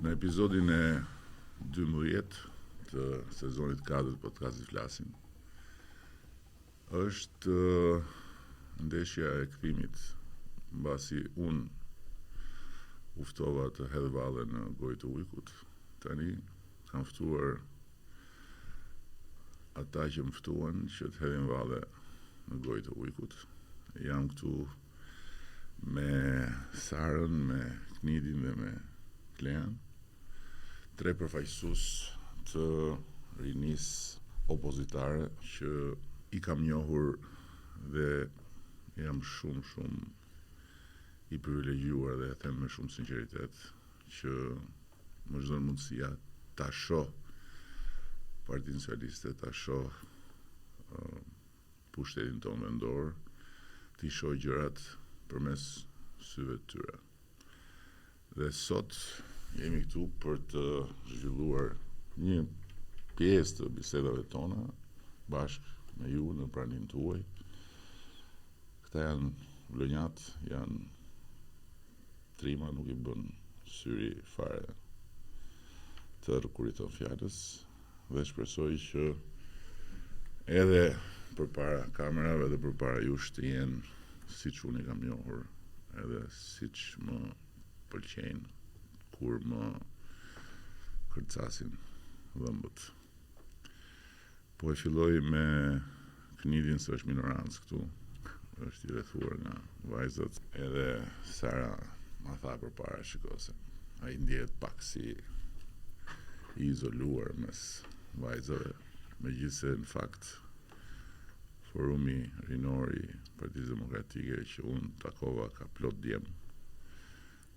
Në episodin e 12 të sezonit 4 të podcastit Flasim, është ndeshja e kthimit mbasi unë uftova të hedh valle në gojë të Ujkut. Tani kam ftuar ata që më ftuan që të hedhin valle në gojë të Ujkut. Jam këtu me Sarën, me Knidin dhe me Klean, 3 përfaqësues të rinis opozitare që i kam njohur dhe jam shumë i privilegjuar dhe e them me shumë sinqeritet që më çdo mundësia ta shoh Partinë Socialiste, ta shoh pushtetin tonë vendor, t'i shoh gjërat përmes syve të tyre. Dhe sot jemi këtu për të zhvilluar një pjesë të bisedave tona bashkë me ju në praninë tuaj. Këta janë vlonjat, janë trima, nuk i bën syri fare të rëkuriton fjalës dhe shpresoj që edhe përpara kamerave dhe përpara jush të jenë siç unë i kam njohur, edhe siç më pëlqejnë kur më kërcasin dhëmbët. Po e filloj me Knidin, se është minorancë këtu, është i rrethuar nga vajzat, edhe Sara ma tha përpara, shikose, ai ndjehet pak si i izoluar mes vajzave, megjithse në fakt forumi rinor i Partisë Demokratike që unë takova ka plot djem,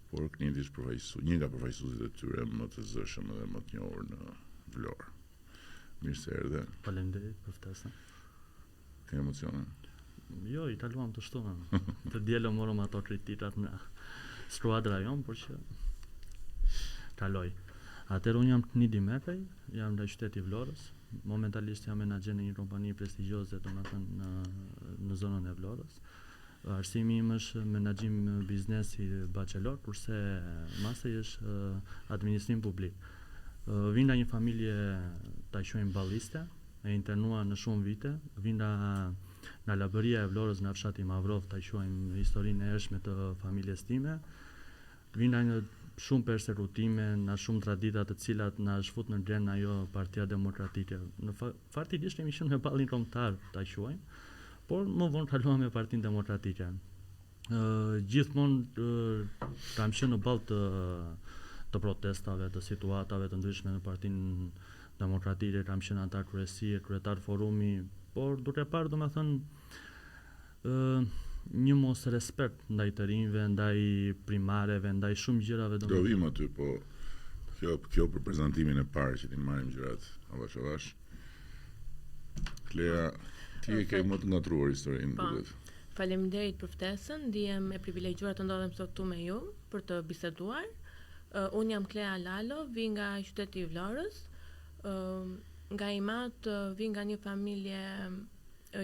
por Knidi është një nga përfaqësuesit e tyre më të zëshëm dhe më të njohur në Vlorë. Mirë se erdhe. Faleminderit për ftesën. Ke emocione? Jo, i kaluam të shtunën. Të dielo morëm ato kritikat nga skuadra jon, por që kaloj. Atëherë unë jam Knidi Mekaj, jam nga qyteti i Vlorës. Momentalisht jam menaxher në një kompani prestigjioze, domethënë në zonën e Vlorës. Arsimi im është menaxhim biznesi bachelor, kurse masteri është administrim publik. Vi nga një familje ta quajmë balliste, e internua në shumë vite, vi nga Labëria e Vlorës, nga fshati Mavrov, ta quajmë historinë e hershme të familjes time. Vi nga një shumë persekutime, nga shumë tradita të cilat na shfut në gren ajo Partia Demokratike. Në faktikisht kemi qenë me ballin kombëtar, ta quajmë, por më vonë kaluam me Partinë Demokratike. Gjithmonë kam qenë në ball të protestave, të situatave të ndryshme në Partinë Demokratike, kam qenë antar kryesie, kryetar forumi, por duke parë domethënë një mos respekt ndaj të rinjve, ndaj primareve, ndaj shumë gjërave Do vim aty, po kjo për prezantimin e parë që ti marrim gjërat avash. Klea, ti e ke më të ngatruar historinë, duket. Faleminderit për ftesën, ndihem e privilegjuar të ndodhem sot këtu me ju për të biseduar. Unë jam Klea Lalo, vi nga qyteti i Vlorës. Nga Imat vi nga një familje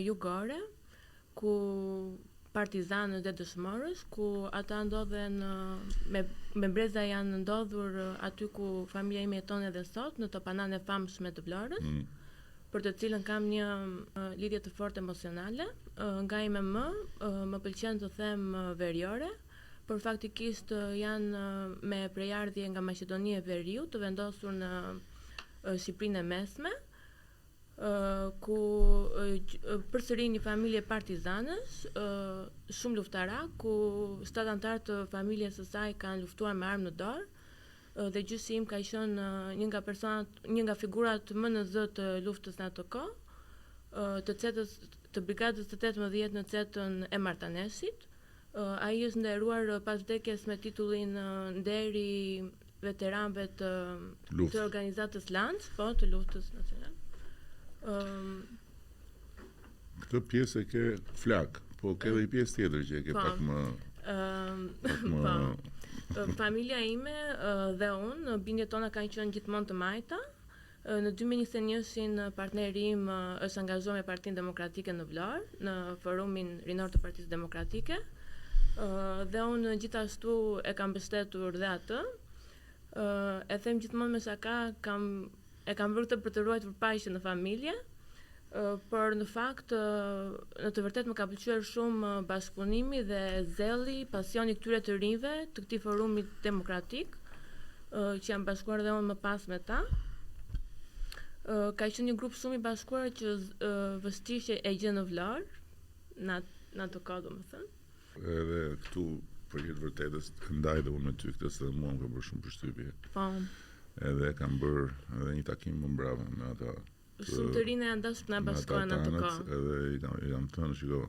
jugore, ku partizanës dhe dëshmorës, ku ata ndodhen me breza janë ndodhur aty ku familja ime jeton edhe sot, në Topanan e famshme të Vlorës, për të cilën kam një lidhje të fortë emocionale. Nga më pëlqen të them veriore, por faktikisht janë me prejardhje nga Maqedonia e Veriut, të vendosur në Shqipërinë e Mesme, ku përsëri një familje partizanësh, shumë luftarak, ku 7 antar të familjes së saj kanë luftuar me armë në dorë, dhe gjyshi im ka qenë një nga figurat më në zë të luftës në ato kohë, të brigadës të 18 në cetën e Martaneshit. Ai është nderuar pas vdekjes me titullin nderi veteranëve të organizatës Lanç, po, të luftës nacionale. Këtë pjesë e ke flak, po ke dhe i pjesë tjetër që e ke pak më... Familja ime dhe unë, bindjet tona kanë qenë gjithmonë të majta. Në 2021 partneri im është angazhuar me Partinë Demokratike në Vlorë, në forumin rinor të Partisë Demokratike, dhe unë gjithashtu e kam mbështetur dhe atë. E them gjithmonë me shaka, e kam bërë këtë për të ruajtur paqen në familje, por në fakt në të vërtetë më ka pëlqyer shumë bashkëpunimi dhe zelli, pasioni këtyre të rinjve të këtij forumi demokratik, që jam bashkuar dhe unë më pas me ta. Ka qenë një grup shumë i bashkuar që vështirë e gjë në Vlorë, në atë kohë domethënë. Edhe këtu për të vërtetës ndaj dhe unë me ty këtë se mua më ka bërë shumë përshtypje. Po. Edhe kam bërë edhe një takim më mbrapa me ata. Shumë të rinë janë dashur na bashkohen atë kohë. Edhe i kam thënë, shiko,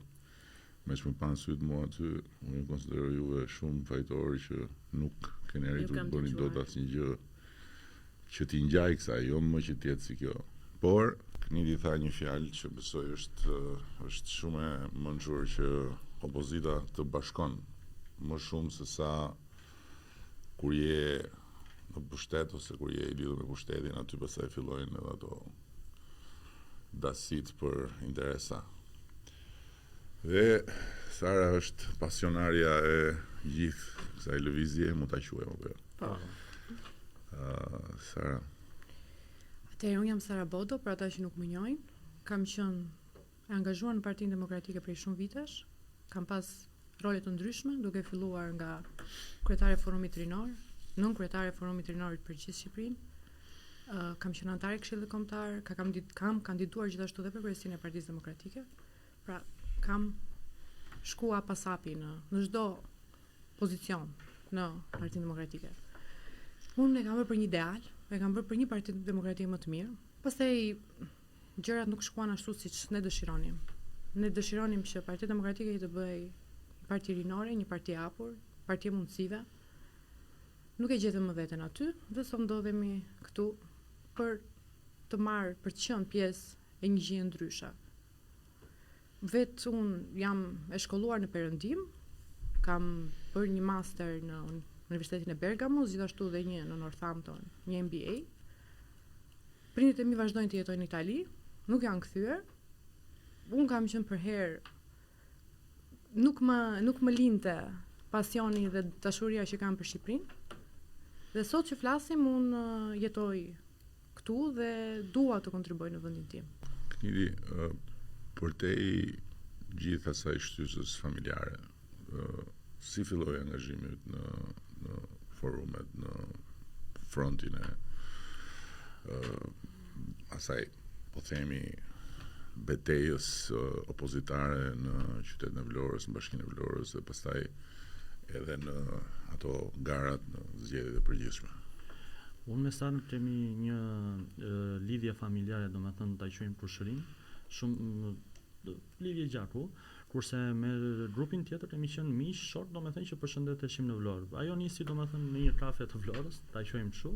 me që më panë sytë mua aty, unë konsideroj juve shumë fajtori që nuk keni arritur të bëni dot asnjë gjë që t'i ngjaj kësaj, jo më që t'jetë si kjo. Por Knidi tha një fjalë që besoj është shumë e mençur, që opozita të bashkon më shumë se sa kur je në pushtet ose kur je i lidhur me pushtetin, aty pastaj fillojnë edhe ato dasit për interesa. Dhe Sara është pasionarja e gjithë kësaj lëvizje, mund ta quajmë apo jo? Po. Sara. Atëherë unë jam Sara Bodo, për ata që nuk më njohin. Kam qenë e angazhuar në Partinë Demokratike prej shumë vitesh. Kam pas role të ndryshme, duke filluar nga kryetare e Forumit Rinor, nën kryetare e Forumit Rinorit për gjithë Shqipërinë. Kam qenë anëtare e Këshillit Kombëtar, kam kandiduar gjithashtu edhe për kryeësinë e Partisë Demokratike. Pra, kam shkuar pas hapi në çdo pozicion në Partinë Demokratike. Unë e kam bërë për një ideal, e kam bërë për një Parti Demokratike më të mirë. Pastaj gjërat nuk shkuan ashtu siç ne dëshironim. Ne dëshironim që Partia Demokratike të bëj një parti rinore, një parti e hapur, parti e mundësive. Nuk e gjetëm më veten aty, dhe sot ndodhemi këtu për të qenë pjesë e një gjë ndryshe. Vetë unë jam e shkolluar në Perëndim, kam bërë një master në Universitetin e Bergamos, gjithashtu dhe një në Northampton, një MBA. Prindërit e mi vazhdojnë të jetojnë në Itali, nuk janë kthyer. Unë kam qenë për herë, nuk më linte pasioni dhe dashuria që kam për Shqipërinë. Dhe sot që flasim, unë jetoj këtu dhe dua të kontribuoj në vendin tim. Knidi, për te i gjithë asaj shtysës familjare, si filloi angazhimi në forumet, në frontin e asaj, po themi, betejës opozitare në qytetin e Vlorës, në bashkinë e Vlorës, dhe pastaj edhe në ato garat në zgjedhjet e përgjithshme? Unë me Sarën kemi një lidhje familjare, domethënë ta quajmë kushërinë, shumë lidhje gjaku, kurse me grupin tjetër kemi qenë miq, short, domethënë që përshëndeteshim në Vlorë. Ajo nisi domethënë në një kafe të Vlorës, ta quajmë kështu,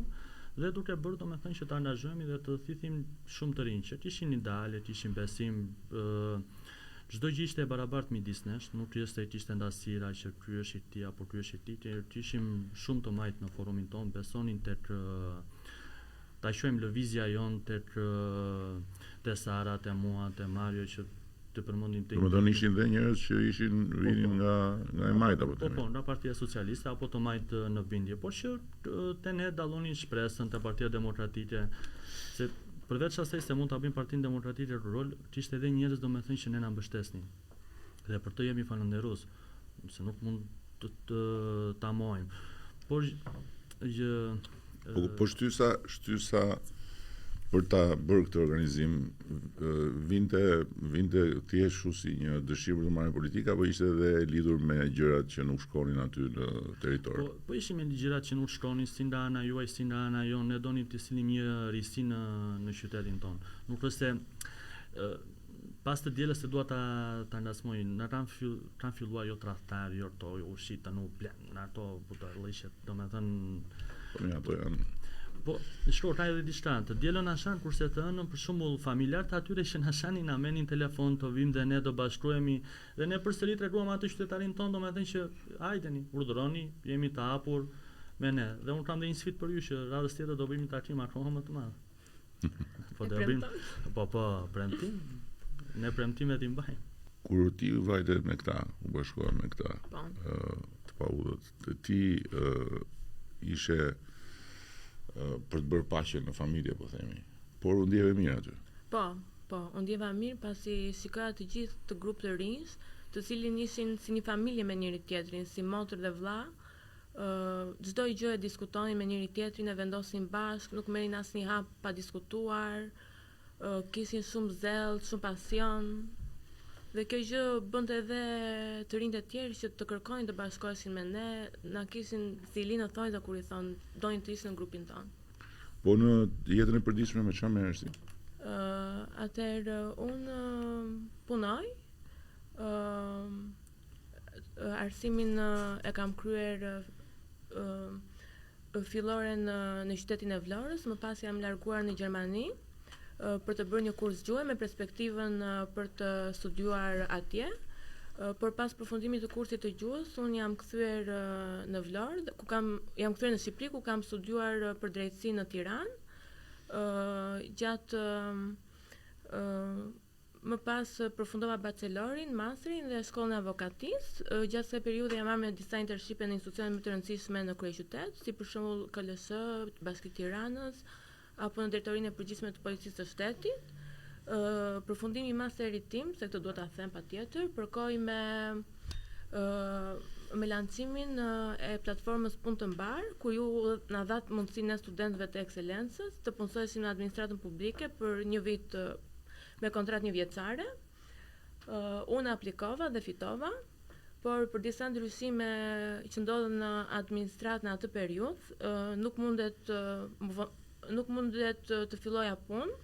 dhe duke bërë domethënë që të angazhohemi dhe të thithim shumë të rinj, që kishin ideale, kishin besim, çdo gjë ishte e barabartë midis nesh, nuk ishte ndasira që ky është i tij apo ky është i tij, ishim shumë të majt në forumin ton, besonin tek ta quajmë lëvizja jon tek Sara, te mua, te Mario, që të përmendim tek. Domethënë ishin dhe njerëz që vinin nga e majt apo po, nga Partia Socialiste apo të majt në bindje, por që te ne dallonin shpresën te Partia Demokratike, se përveç asaj se mund ta bëjmë Partinë Demokratike rol, kishte edhe njerëz domethënë që ne na mbështesnin. Dhe për të jemi falënderues, se nuk mund të ta mohojmë. Por po shtysa për ta bërë këtë organizim vinte thjesht si një dëshirë për të marrë politikë, apo ishte edhe lidhur me gjërat që nuk shkonin aty në territor? Po ishim me gjërat që nuk shkonin, si nga ana juaj, si nga ana jon, ne donim të sillim një risi në qytetin ton. Nuk është se pas të dielës se dua ta ndasmoj, na kanë filluar jo tradhtar, jo to ushita nuk blen, ato butarllishet, domethënë ato janë. Po, shkoj ka edhe diçka, të dielën ashan, kurse të ënën për shembull familjarët atyre që na shanin na merrin telefon të vim dhe ne do bashkohemi dhe ne përsëri treguam atë qytetarin ton, domethënë që hajdeni, urdhëroni, jemi të hapur me ne. Dhe unë kam dhe një sfidë për ju që radhës tjetër do bëjmë një takim akoma më të madh. Po do bëjmë. Po, premtim. Ne premtimet i mbajmë. Kur ti vajte me këta, u bashkuar me këta, të paudhët, ti ishe për të bërë paqe në familje, po themi. Por u ndjeve mirë aty. Po, unë ndjeva mirë pasi shikoja të gjithë të grup të rinj, të cilin ishin si një familje me njëri tjetrin, si motër dhe vlla. Çdo gjë e diskutonin me njëri tjetrin, e vendosin bashkë, nuk merrin asnjë hap pa diskutuar, kishin shumë zell, shumë pasion. Dhe kjo gjë bënte edhe të rinjt e tjerë që të kërkojnë të bashkoheshin me ne, na kishin zili në thonjza kur i thonë doin të ishin në grupin tonë. Po në jetën e përditshme me çfarë merresh ti? Atëherë unë punoj, arsimin e kam kryer fillore në qytetin e Vlorës, më pas jam larguar në Gjermani për të bërë një kurs gjuhë me perspektivën për të studiuar atje. Por pas përfundimit të kursit të gjuhës, unë jam kthyer në Vlorë, jam kthyer në Shqipëri ku kam studiuar për drejtësi në Tiranë. Gjatë më pas përfundova bachelorin, masterin dhe shkollën e avokatisë. Gjatë kësaj periudhe jam marrë me disa intershipe në institucione më të rëndësishme në kryeqytet, si për shembull KLS, Bashkia e Tiranës, apo në drejtorinë e përgjithshme të policisë së shtetit. Përfundimi i masterit tim, se këtë duhet ta them patjetër, përkoi me lancimin e platformës Punë të Mbar, ku ju na dhat mundësinë e studentëve të ekselencës të punësoheshin në administratën publike për një vit me kontratë një vjeçare. Unë aplikova dhe fitova, por për disa ndryshime që ndodhen në administratë në atë periudhë, nuk mundet të filloja punë.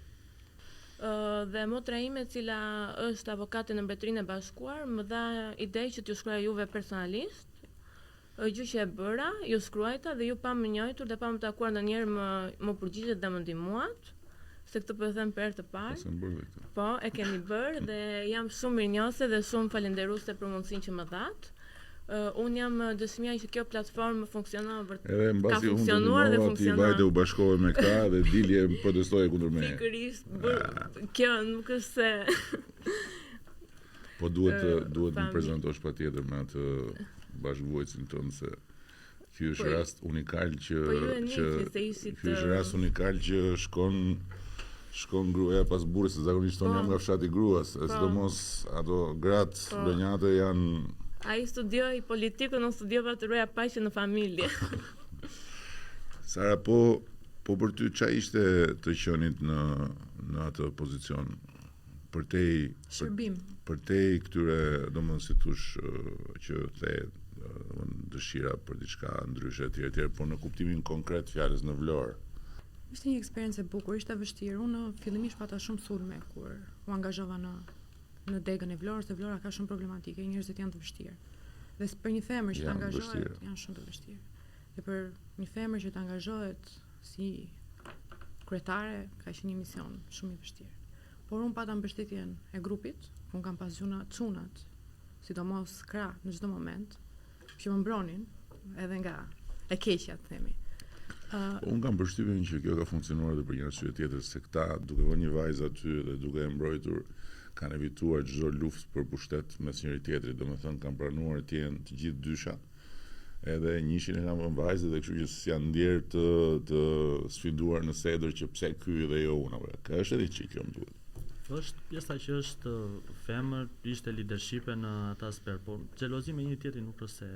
Dhe motra ime, e cila është avokate në Mbretërinë e Bashkuar, më dha ide që t'ju shkruaj juve personalisht. Gjë që e bëra, ju shkruajta dhe ju pa më njohur dhe pa më takuar ndonjëherë më përgjigjet dhe më ndihmuat, se këtë po e them për herë të parë. Po, e keni bërë dhe jam shumë mirënjohëse dhe shumë falenderuese për mundësinë që më dhat. Unë jam dëshmia që kjo platformë funksionon vërtet. Edhe mbasi unë dhe funksionon. Vajte u bashkove me këta dhe dilje protestoje kundër meje. Pikërisht, kjo nuk është se po duhet më prezantosh patjetër me atë bashkëvuajtësin tonë, se ky është rast unikal që shkon gruaja pas burrit, se zakonisht tonë jam nga fshati gruas, sidomos ato gratë lënjate janë. Ai studioi politikën, unë studiova të ruaja paqen në familje. Sara, po për ty çfarë ishte të qenit në atë pozicion? Shërbim. Për te këtyre, domethënë si thosh, që the dëshira për diçka ndryshe etj, po në kuptimin konkret fjalës në Vlorë. Ishte një eksperiencë e bukur, ishte vështirë. Unë fillimisht pata shumë sulme kur u angazhova në degën e Vlorës, dhe Vlora ka shumë problematike, njerëzit janë të vështirë. Dhe për një femër që të angazhohet, janë shumë të vështirë. Dhe për një femër që të angazhohet si kryetare, ka qenë një mision shumë i vështirë. Por unë pata mbështetjen e grupit, unë kam pas çunat, sidomos krah në çdo moment, që më mbronin edhe nga e keqja, të themi. Unë kam përshtypjen që kjo ka funksionuar edhe për një arsye tjetër, se këta duke vënë një vajzë aty dhe duke e mbrojtur, kanë evituar çdo luftë për pushtet mes njëri tjetrit, domethënë kanë pranuar të jenë të gjithë dysha, edhe njëshin e kanë vënë vajzë, dhe kështu që janë ndjerë të sfiduar në sedër që pse ky dhe jo unë. Ka është edhe çik kjo më duhet. Është pjesa që është femër, ishte leadership në atë aspekt, por xhelozi me një tjetrin nuk është se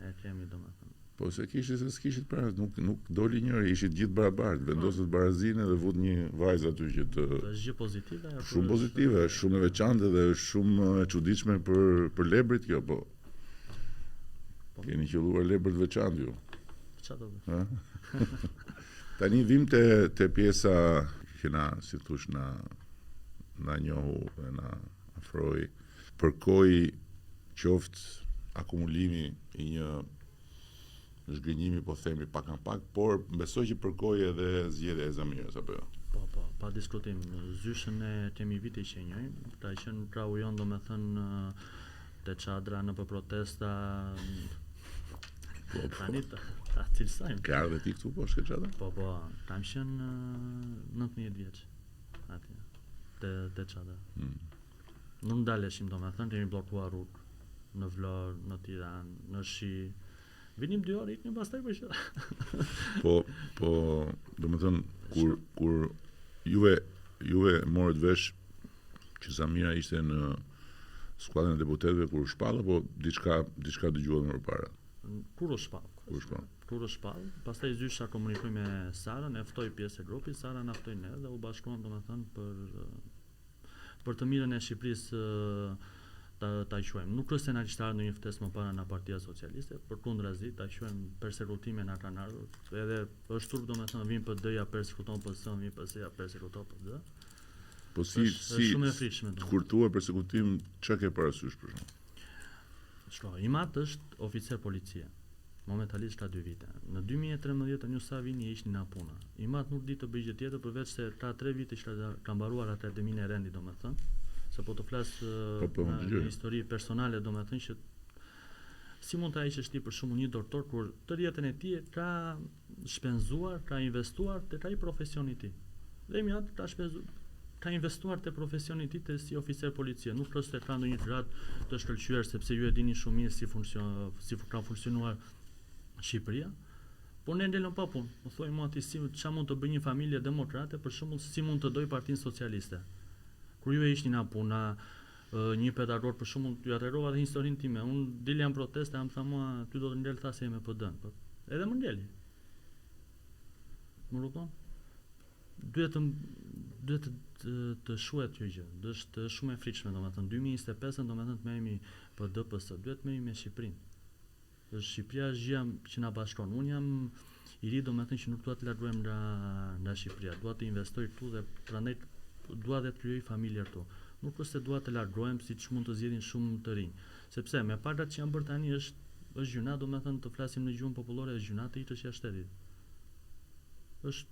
e kemi domethënë. Po se s'kishit pra, nuk doli njëri, ishit gjithë barabartë, vendosët barazinë dhe vut një vajzë aty që të. Është gjë pozitive. Shumë pozitive, është shumë e veçantë dhe është shumë e çuditshme për lebrit kjo, po. Keni qelluar lebër të veçantë ju. Çfarë do të? Tani vim te pjesa që na, si thosh, na njohu dhe na afroi, përkoi qoftë akumulimi i një zhgënjimi, po themi pak, por besoj që përkoi edhe zgjedhja e Zamirës, apo jo? Po, pa diskutim. Zyshën e Temi Viti që njëjmë, ka qenë krau jon, domethënë te çadra në për protesta. Tani ta cilësojmë. Ka ardhe ti këtu po shke çadra? Po, kam qenë 19 vjeç aty te çadra. Nuk ndaleshim, domethënë kemi bllokuar rrugë në Vlorë, në Tiranë, në Shi, Vinim 2 orë, iknim pastaj për që. Po, domethënë kur juve morët vesh që Samira ishte në skuadrën e deputetëve kur u shpall apo diçka dëgjuat më përpara? Kur u shpall, pastaj zysha komunikoi me Sarën, e ftoi pjesë e grupit, Sara na ftoi ne dhe u bashkuan domethënë për të mirën e Shqipërisë ta quajmë. Nuk është se na kishte ardhur në një ftesë më para nga Partia Socialiste, përkundrazi ta quajmë persekutime na kanë ardhur. Edhe është turp domethënë vin PD-ja persekuton PS, vin PS-ja persekuton PD. Po si shumë e frikshme. Kur thua persekutim, çka ke parasysh për shkak? Shko, Imat është oficer policie. Momentalisht ka 2 vite. Në 2013 Një Savini ishte në puna. Imat nuk di të bëjë gjë tjetër përveç se ka 3 vite ka mbaruar atë Demin e Rendi domethënë. Se po të flas në histori personale domethënë që si mund të ishte ti për shembull një doktor kur të jetën e tij ka shpenzuar, ka investuar te ai profesioni i tij. Dhe Imat ka investuar te profesioni i tij te si oficer policie, nuk është se ka ndonjë grad të shkëlqyer sepse ju e dini shumë mirë si ka funksionuar Shqipëria, por ne ndelëm pa punë. Më thoi mua ti ç'a mund të bëjë një familje demokrate, për shembull si mund të doj Partinë Socialiste. Kur ju e ishni na puna, një pedagog për shembull, ju atërova dhe historinë time. Unë dilja në proteste, am tha mua, ty do të ndel thasje me PD-n. Edhe më ndeli. Më kupton? Duhet të shuhet kjo gjë. Është shumë e frikshme domethënë 2025 domethënë të merremi PD PS, duhet merremi me Shqipërinë. Shqipëria është gjëja që na bashkon. Unë jam i ri domethënë që nuk dua të largohem nga Shqipëria. Dua të investoj këtu dhe prandaj dua të krijoj familje këtu. Nuk është se dua të largohem siç mund të zgjedhin shumë të rinj. Sepse me pagat që janë bërë tani është gjuna, domethënë të flasim në gjuhën popullore, është gjuna të ikësh jashtë shtetit. Është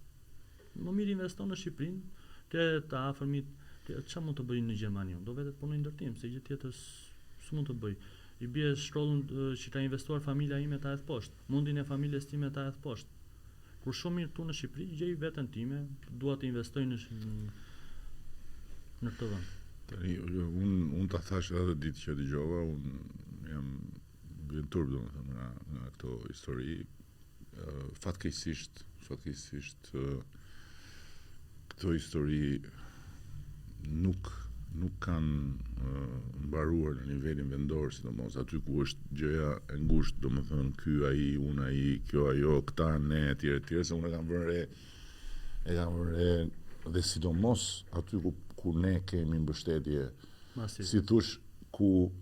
më mirë investon në Shqipërinë, të afërmit, ç'a mund të bëjë në Gjermani? Do vetë punoj ndërtim, se gjë tjetër s'mund të bëj. I bie shkollën që ka investuar familja ime ta hedh poshtë, mundin e familjes time ta hedh poshtë. Kur shumë mirë tu në Shqipëri, gjej veten time, dua të investoj në këtë vend. Tani unë ta thash edhe ditë që dëgjova, unë jam bën turp domethënë nga këto histori. Fatkeqësisht këto histori nuk kanë mbaruar në nivelin vendor, sidomos aty ku është gjëja e ngushtë, domethënë ky ai, unë ai, kjo ajo, këta ne etj, se unë e kam vënë re dhe sidomos aty ku ne kemi mbështetje, si thush, ku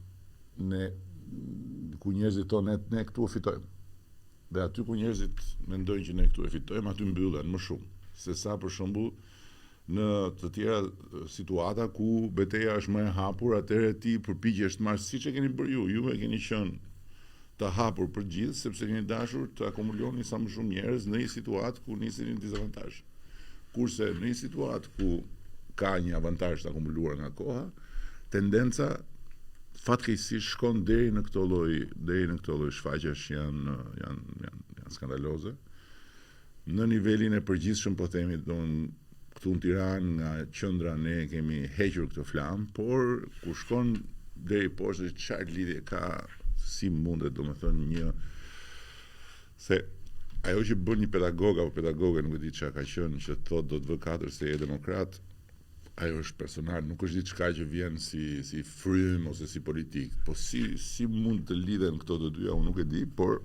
njerëzit tonë ne këtu e fitojmë. Dhe aty ku njerëzit mendojnë që ne këtu e fitojmë, aty mbyllen më shumë, se sa për shembull në të tjera situata ku betejë është më e hapur, atëherë ti përpiqesh të marrësh siç e keni bërë ju e keni qenë të hapur për gjithë, sepse keni dashur të akumuloni sa më shumë njerëz në një situatë ku niseni në dizavantazh. Kurse në një situatë ku ka një avantazh të akumuluar nga koha, tendenca fatkeqësisht shkon deri në këto lloj shfaqjesh që janë skandaloze. Në nivelin e përgjithshëm po themi, domethënë këtu në Tiranë nga qendra ne kemi hequr këtë flamë, por kur shkon deri poshtë çfarë lidhje ka, si mundet domethënë se ajo që bën një pedagog apo pedagoge, nuk e di çka ka qenë, që thotë do të vë 4 se je demokrat, ajo është personal, nuk është diçka që vjen si frym ose si politik. Po si mund të lidhen këto të dyja, unë nuk e di, por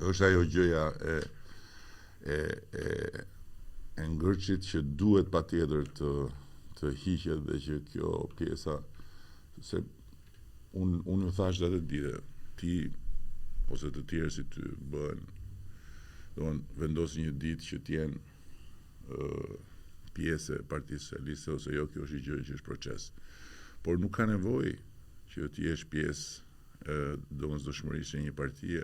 është ajo gjëja e ngërçit që duhet patjetër të hiqet dhe që kjo pjesa, se unë ju thash atë ditë, ti ose të tjerë si ty bëhen, vendosin një ditë që t'jenë pjesë e Partisë Socialiste ose jo, kjo është gjë që është proces. Por nuk ka nevojë që ti jesh pjesë domosdoshmërisht e një partie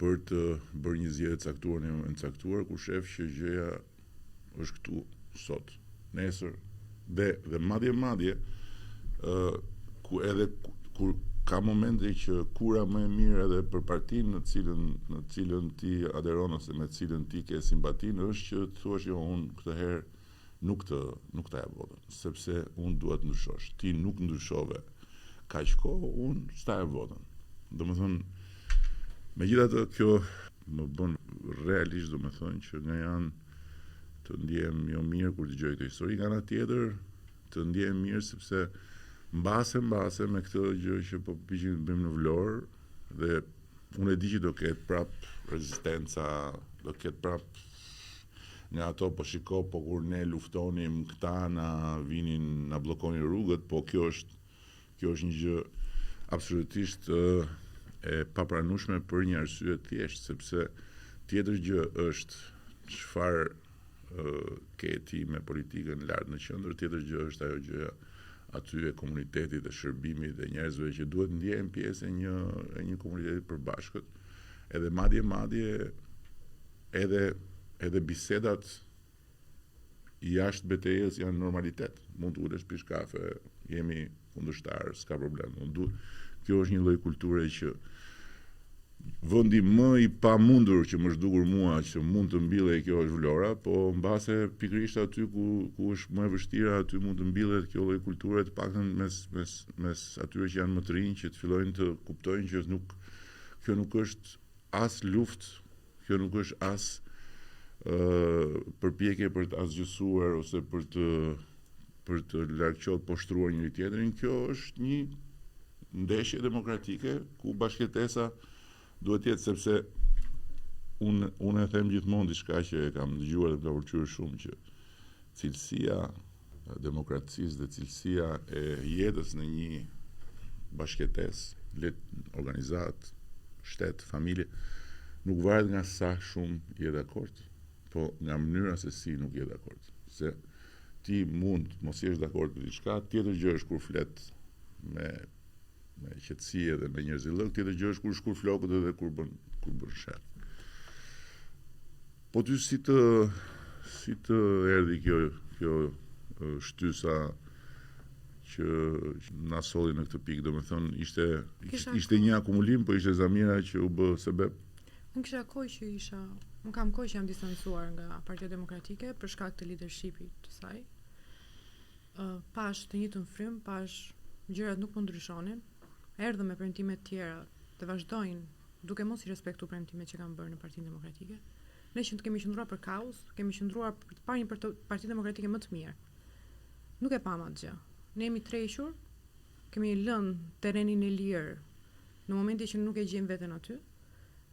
për të bërë një zgjedhje të caktuar në moment të caktuar, ku shef që gjëja është këtu sot, nesër dhe madje ku edhe kur ka momente që kura më e mirë edhe për partinë në cilën ti aderon ose me cilën ti ke simpatinë është që thuash jo, unë këtë herë nuk ta jap votën, sepse unë dua të ndryshosh. Ti nuk ndryshove kaq kohë, unë s'ta jap votën. Domethënë Megjithatë, kjo më bën realisht, do me thonë që nga janë të ndjem jo mirë kur dëgjoj këtë histori, nga ana tjetër të ndjem mirë sepse mbase me këtë gjë që po piqim të bëjmë në Vlorë, dhe unë e di që do ketë prap rezistenca, do ketë prap nga ato po shiko, po kur ne luftonim këta na vinin na bllokonin rrugët, po kjo është një gjë absolutisht e papranueshme për një arsye të thjeshtë, sepse tjetër gjë është çfarë ke ti me politikën lart në qendër, tjetër gjë është ajo gjëja aty e komunitetit, e shërbimit, dhe njerëzve që duhet ndjehen pjesë e një komuniteti përbashkët, edhe madje edhe bisedat jashtë betejës janë normalitet. Mund të ulesh pish kafe, jemi kundërshtar, s'ka problem. Kjo është një lloj kulture që vendi më i pamundur që më zhdukur mua që mund të mbillej kjo është Vlora, po mbase pikërisht aty ku është më e vështira, aty mund të mbillet kjo lloj kulture, të paktën mes atyre që janë më të rinj, që të fillojnë të kuptojnë që kjo nuk është as luftë, kjo nuk është as përpjekje për të asgjësuar ose për të largëqollë poshtruar njëri tjetrin. Kjo është një ndeshje demokratike ku bashkëtesa duhet jetë, sepse unë e them gjithmonë diçka që e kam dëgjuar dhe ka pëlqyer shumë, që cilësia e demokracisë dhe cilësia e jetës në një bashkëtesë, organizat, shtet, familje, nuk varet nga sa shumë je dakord, po nga mënyra se si nuk je dakord. Se ti mund mos jesh dakord për diçka, tjetër gjë është kur flet me qetësi edhe me njerëzillëk, tjetër gjë është kur shkur flokët edhe kur bën sherr. Po ty si të erdhi kjo shtysa që na solli në këtë pikë, domethënë ishte një akumulim, po ishte Zamira që u bë sebeb. Unë kisha kohë që unë kam kohë që jam distancuar nga Partia Demokratike për shkak të leadershipit të saj. Pash të njëjtën frym, pash gjërat nuk po ndryshonin. Erdhëm me premtime të tjera të vazhdojnë duke mos i respektuar premtimet që kanë bërë në Partinë Demokratike. Ne që kemi qëndruar për kaos, kemi qëndruar për të parë një Parti Demokratike më të mirë. Nuk e pam atë gjë. Ne jemi trequr, kemi lënë terrenin e lirë në momentin që nuk e gjejmë veten aty.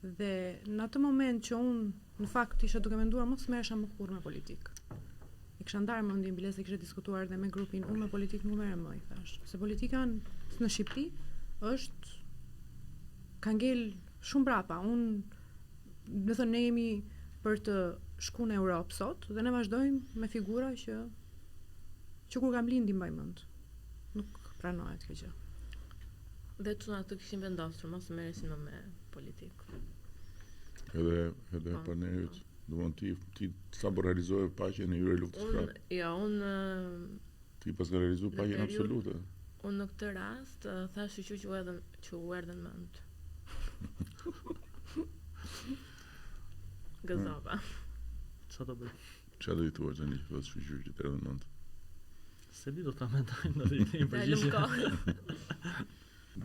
Dhe në atë moment që unë në fakt isha duke menduar mos merresha më kurrë me politikë. I kisha ndarë mendjen bile se kisha diskutuar edhe me grupin, unë me politikë nuk merrem më, i thash. Se politika në Shqipëri ka ngel shumë brapa. Do thënë ne jemi për të shkuar në Europë sot dhe ne vazhdojmë me figura që kur kam lindi mbaj mend. Nuk pranohet kjo gjë. Dhe çuna të kishin vendosur mos merresin më me politikë. Edhe panelit, domethënë ti sapo realizove paqen e hyrë luftës prapë. Ti pas ka realizuar paqen absolute. Unë në këtë rast thash që u erdhën mend. Gëzova. Çfarë do bëj? Çfarë do i thuash tani që shoqëri që të erdhën mend? Se di do ta mendoj në rritin përgjithësi.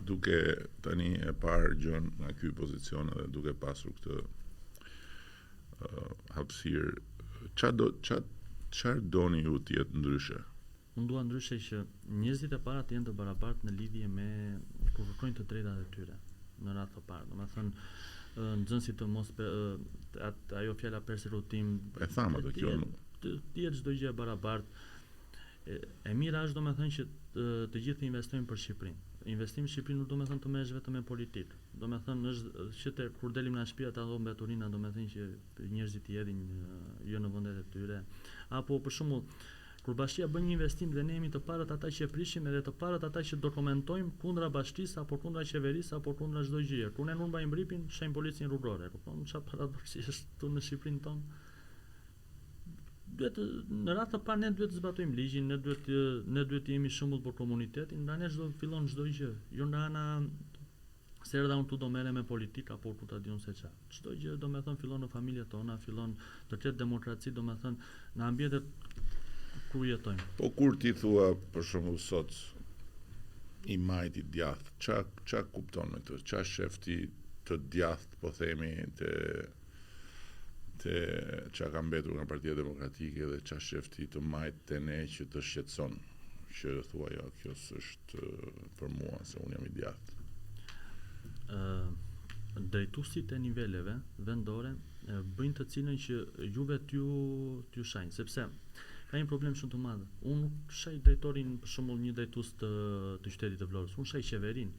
Duke tani e parë gjën nga ky pozicion edhe duke pasur këtë hapësirë, çfarë doni ju të jetë ndryshe? Unë dua ndryshe që njerëzit e para të jenë të barabartë në lidhje me kur kërkojnë të drejtat e tyre në radhë të parë. Domethënë nxënësit të mos ajo fjala persecutim e tham atë kjo të jetë çdo gjë e barabartë. E mira është domethënë që të gjithë investojnë për Shqipërinë. Investimi në Shqipëri nuk do të thonë të merresh vetëm me politikë. Do të thonë është që kur delim në shtëpi ata do mbeturina, do të thonë që njerëzit i hedhin jo në vendet e tyre. Apo për shembull, kur bashkia bën një investim dhe ne jemi të parët ata që e prishim edhe të parët ata që dokumentojmë kundra bashkisë apo kundra qeverisë apo kundra çdo gjëje. Kur ne nuk mbajmë rripin, shem policin rrugore. Kupton çfarë paradoksi është këtu në Shqipërinë tonë? Duhet në radhë të parë ne duhet të zbatojmë ligjin, ne duhet të jemi shembull për komunitetin, ndaj çdo fillon çdo gjë. Jo nga ana se erdha unë tu do merrem me politikë apo ku ta diun se çfarë. Çdo gjë domethënë fillon në familjet tona, fillon të ketë demokraci, domethënë në ambientet ku jetojmë. Po kur ti thua për shembull sot i majti djath, ç'a kupton me këtë? Ç'a shef ti të djathtë, po themi, te çka ka mbetur nga Partia Demokratike dhe çka shef ti të majt te ne që të shqetëson, që thua jo, kjo s'është për mua se unë jam i djathtë. Drejtuesit e niveleve vendore bëjnë të cilën që juve t'ju shajnë, sepse ka një problem shumë të madh. Unë nuk shaj drejtorin, për shembull, një drejtues të qytetit të Vlorës, unë shaj qeverinë.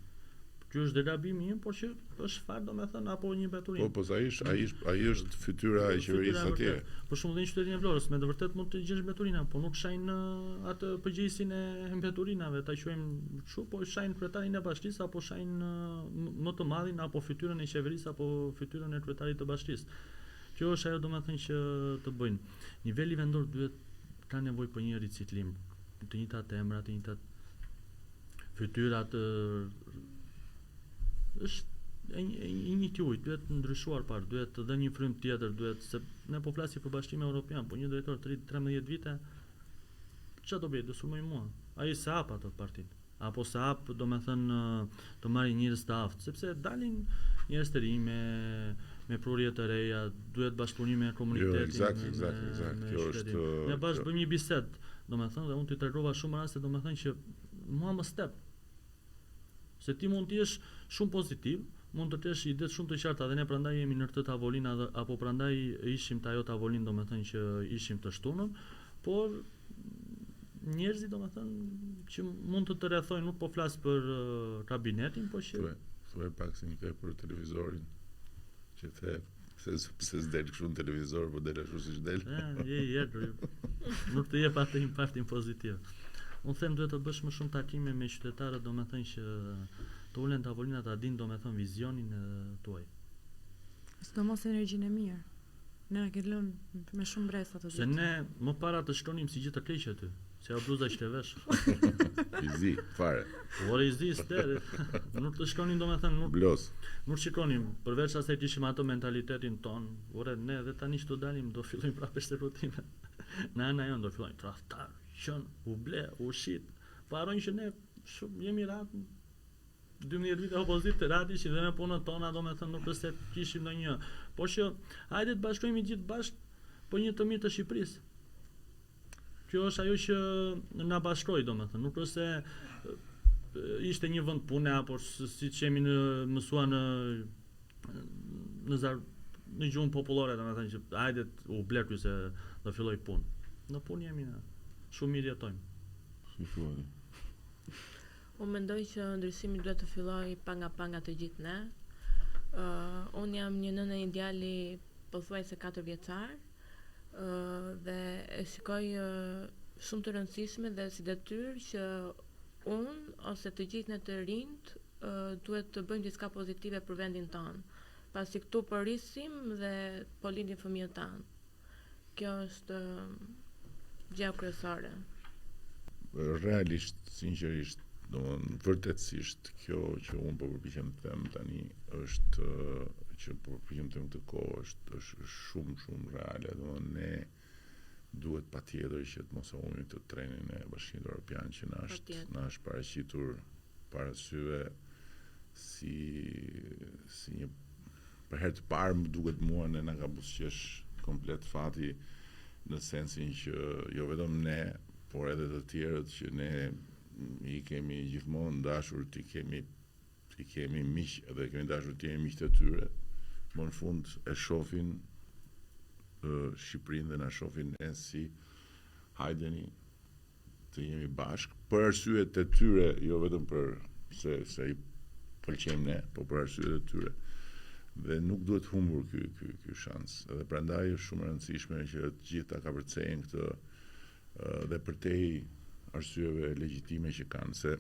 Ky është gabimi im, por që është fakt, domethënë, apo një mbeturim. Po ai është fytyra e qeverisë atje. Për shembull, në qytetin e Vlorës, me të vërtetë mund të gjesh mbeturina, por nuk shajnë atë përgjegjësinë e mbeturinave, ta quajmë kështu, po shajnë kryetarin e bashkisë apo shajnë më të madhin apo fytyrën e qeverisë apo fytyrën e kryetarit të bashkisë. Kjo është ajo domethënë që të bëjnë. Niveli vendor duhet ka nevojë për një riciklim, të njëjtat emra, të njëjtat fytyrat, është një ujë, duhet ndryshuar par, duhet të dhe një frym tjetër, duhet, se ne po flasim për Bashkimin Evropian, po një drejtor të ri 13 vite, çfarë do bëj, do sulmoj mua? Ai se hap atë partinë, apo se hap, domethënë, të marrë njerëz të aftë, sepse dalin njerëz të rinj me prurje të reja, duhet bashkëpunim me komunitetin. Jo, eksakt. Kjo është. Ne bashkë bëjmë një bisedë, domethënë, dhe unë t'i tregova shumë raste, domethënë që mua më step. Se ti mund të jesh shumë pozitiv, mund të kesh ide shumë të qarta dhe ne prandaj jemi në këtë tavolinë apo prandaj ishim të ajo tavolinë, domethënë që ishim të shtunën, por njerëzit domethënë që mund të rrethojnë, nuk po flas për kabinetin, po që thuaj pak si një për televizorin, që the se s'del kështu në televizor, po del ashtu siç del. Nuk të jep atë impaktin pozitiv. Unë them duhet të bësh më shumë takime me qytetarët, domethënë që të ulen tavolinat, ta dinë domethënë vizionin tuaj. Sidomos energjinë e mirë. Ne na këtë lënë me shumë bresa të ditë. Se ne më para të shtonim si gjithë të keq aty. Se ajo bluza që vesh. Izi, fare. Por izi s'te. Nuk të shkonin domethënë, nuk shikonim, përveç asaj që ishim ato mentalitetin ton. Ore ne dhe tani që do dalim do fillojmë prapë stereotipe. Në ana jon do fillojnë tradhtar, qen, u ble, u shit. Parojnë që ne shumë jemi ratë 12 vite opozitë rati që dhe me punën tona domethënë nuk është se kishim ndonjë, por që hajde të bashkojmë gjithë bashkë për një të mirë të Shqipërisë. Kjo është ajo që na bashkoi domethënë, nuk është se ishte një vend pune apo siç jemi mësuar në gjuhën popullore, domethënë që hajde u ble ky se do filloj punë. Në punë jemi ne. Shumë mirë jetojmë. Unë mendoj që ndryshimi duhet të filloj panga të gjithë ne. Unë jam një nënë e djali pothuajse 4 vjeçar, dhe e shikoj shumë të rëndësishme dhe si detyrë që unë ose të gjithë ne të rinjt duhet të bëjmë diçka pozitive për vendin tonë, pasi këtu po rrisim dhe po lindin fëmijët tanë. Kjo është gjë kryesore. Realisht, sinqerisht, domethënë vërtetësisht kjo që unë po përpiqem të them tani është që po përpiqem të them këtë kohë është shumë reale. Domethënë ne duhet patjetër që të mos humbim këtë trenin e Bashkimit Evropian që na është paraqitur para syve si një për herë të parë më duket mua ne na ka buzëqesh komplet fati, në sensin që jo vetëm ne, por edhe të tjerët që ne i kemi gjithmonë dashur, ti kemi miq dhe kemi dashur të jemi miq të tyre, më në fund e shohin Shqipërinë dhe na shohin ne si hajdeni të jemi bashkë për arsyet e tyre, jo vetëm për se i pëlqejmë ne, por për arsyet e tyre. Dhe nuk duhet humbur ky shans. Edhe prandaj është shumë e rëndësishme që të gjithë ta kapërcejnë këtë dhe përtej arsyeve legjitime që kanë, se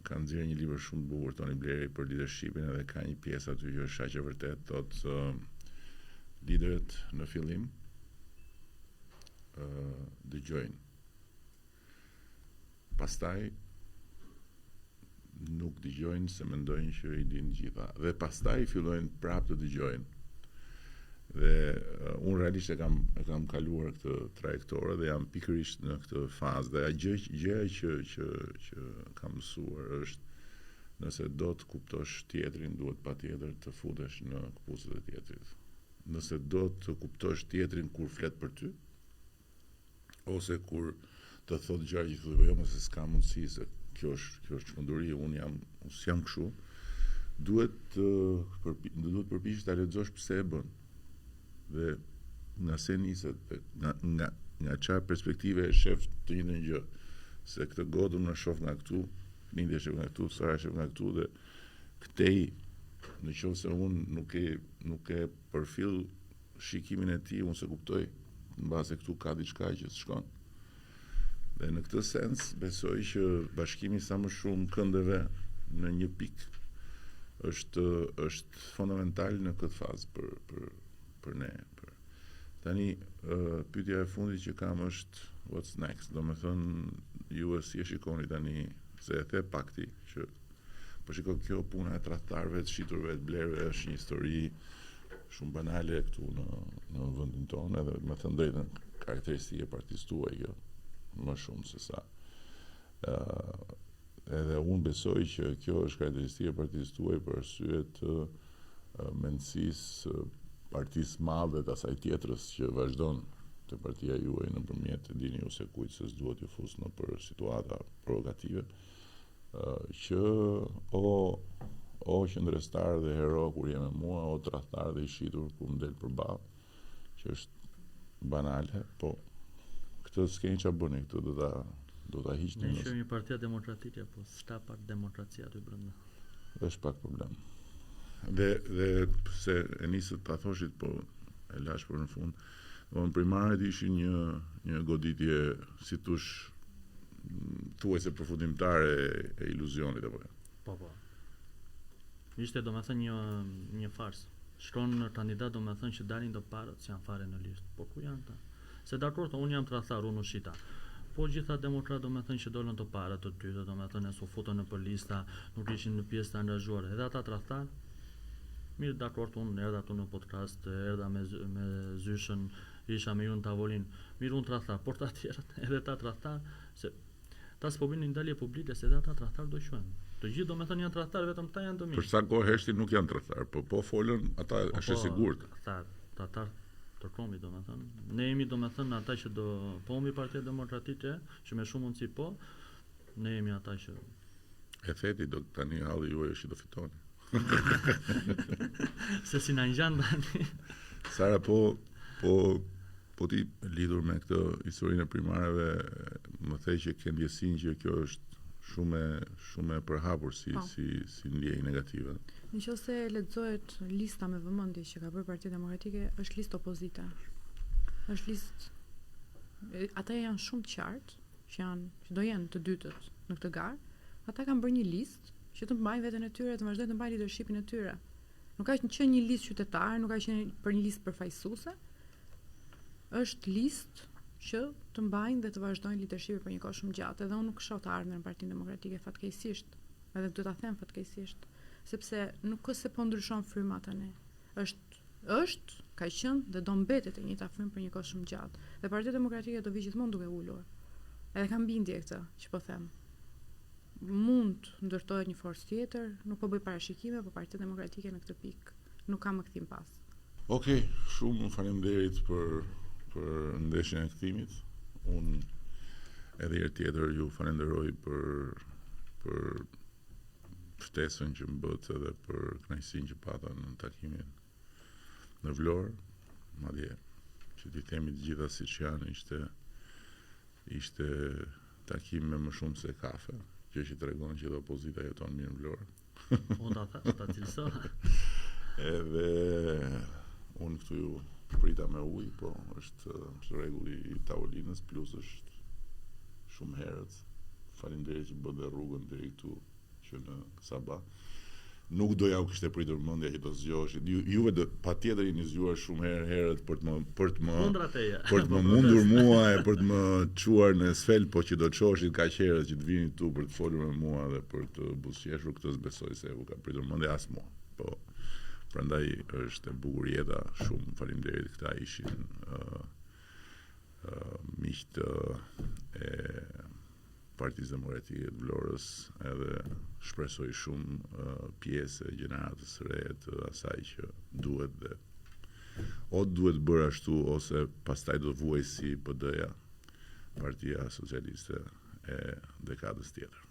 kanë nxjerrë një libër shumë të bukur Tony Blairi për leadershipin, edhe ka një pjesë aty që është aq e vërtet, thotë liderët në fillim dëgjojnë. Pastaj nuk dëgjojnë se mendojnë që i dinë gjitha, dhe pastaj fillojnë prapë të dëgjojnë. Dhe unë realisht e kam kaluar këtë trajektore dhe jam pikërisht në këtë fazë, dhe gjëja që kam mësuar është Nëse do të kuptosh tjetrin, duhet patjetër të futesh në këpucët e tjetrit. Nëse do të kuptosh tjetrin kur flet për ty, ose kur të thot gjëra që thotë jo, mëse s'ka mundësi se kjo është çmenduri, unë s'jam kështu, duhet përpiqesh ta lexosh pse e bën. Dhe nga se niset, nga çfarë perspektive e shef të njëjtën gjë, se këtë godëm në shoh nga këtu, Lindja shef nga këtu, Sara shef nga këtu, dhe këtej, në qoftë se unë nuk e përfill shikimin e tij, unë se kuptoj, mbase këtu ka diçka që s'shkon. Dhe në këtë sens, besoj që bashkimi sa më shumë këndeve në një pikë është fundamental në këtë fazë për ne. Tani, pyetja e fundit që kam është what's next, do me thënë ju si e shikoni tani, se e the pakti që po shiko kjo puna e tradhtarëve, të shiturve, të blerëve është një histori shumë banale këtu në vendin tonë, edhe me thënë drejtën karakteristike e partisë tuaj kjo, më shumë se sa. Edhe unë besoj që kjo është karakteristike e partisë tuaj për arsye të mendësisë partisë madhe të asaj tjetrës që vazhdon të partia juaj nëpërmjet dini ju se kujt se s'duhet ju fus në për situata provokative, që o qëndrestar dhe hero kur jem me mua, o tradhtar dhe i shitur kur më del përballë, që është banale, po këtë s'keni ç'a bëni, këtë do ta hiqni. Ne jemi Partia Demokratike, po s'ka pak demokracia aty brenda. Është pak problem. Dhe pse e nisët ta thoshit, po e lash për në fund. Primaret ishin një goditje, si tush, thuajse përfundimtare e iluzionit apo. Po. Ishte domethënë një fars. Shkon kandidat domethënë që dalin do parët që janë fare në listë. Po ku janë ta? Se dakord, unë jam tradhtar, unë shita. Po gjitha demokratë domethënë që dolën të parët të dytë, domethënë su futën në për lista, nuk ishin në pjesë të angazhuar. Edhe ata tradhtar. Mirë, dakord, unë erdha tu në podcast, erdha me zyshën, isha me ju në tavolin. Mirë, unë tradhtar, por ta tjerët, edhe ta tradhtar, se ta s'po bënin ndalje publike, se edhe ata tradhtar do quhen. Të gjithë domethënë janë tradhtar, vetëm ta janë të mirë. Për sa kohë heshti nuk janë tradhtar, po folën ata është e sigurt. Ata të komi domethënë. Ne jemi domethënë ata që do pomi Partia Demokratike, që me shumë mundësi po, ne jemi ata që e theti do tani halli juaj është që do fitoni. Se si na ngjan tani. Sara, po ti lidhur me këtë historinë e primareve, më thej që ke ndjesinë që kjo është shumë e përhapur si ndjenjë negative. Nëse lexohet lista me vëmendje që ka bërë Partia Demokratike, është listë opozite. Është listë, ata janë shumë të qartë, që do jenë të dytët në këtë garë. Ata kanë bërë një listë që të mbajnë veten e tyre, të vazhdojnë të mbajnë leadershipin e tyre. Nuk ka qenë një listë qytetare, nuk ka qenë për një listë përfaqësuese. Është listë që të mbajnë dhe të vazhdojnë leadershipin për një kohë shumë gjatë. Edhe unë nuk shoh të ardhmen në Partinë Demokratike fatkeqësisht. Edhe do ta them fatkeqësisht, sepse nuk është se po ndryshon fryma tani. Është ka qenë dhe do mbetet e njëjta frymë për një kohë shumë gjatë. Dhe Partia Demokratike do vi gjithmonë duke ulur. Edhe kam bindje këtë që po them. Mund ndërtohet një forcë tjetër, nuk po bëj parashikime, por Partia Demokratike në këtë pikë nuk ka më kthim pas. Okej, shumë faleminderit për ndeshjen e kthimit. Unë edhe herë tjetër ju falenderoj për ftesën që më bët edhe për kënaqësinë që pata në takimin në Vlorë, madje që t'i themi të gjitha siç janë, ishte takim me më shumë se kafe, që tregon që edhe opozita jeton mirë në Vlorë. Unë ta cilësoj. Edhe unë këtu ju prita me ujë, po është rregulli i tavolinës, plus është shumë herët. Faleminderit që bë dhe rrugën deri këtu që në Sabah. Nuk doja u kishte pritur mendja që do zgjoheshit. Juve patjetër jeni zgjuar shumë herët për të më mundur mua e për të më çuar në sfel, po që do të çoheshit kaq herët që të vini këtu për të folur me mua dhe për të buzëqeshur, këtë s'besoj se u ka pritur mendja as mua. Po prandaj është e bukur jeta, shumë faleminderit. Këta ishin miqtë e Partisë Demokratike të Vlorës edhe shpresoj shumë pjesë e gjeneratës së re të asaj që duhet dhe o duhet bërë ashtu ose pastaj do vuaj si PD-ja, Partia Socialiste e dekadës tjetër.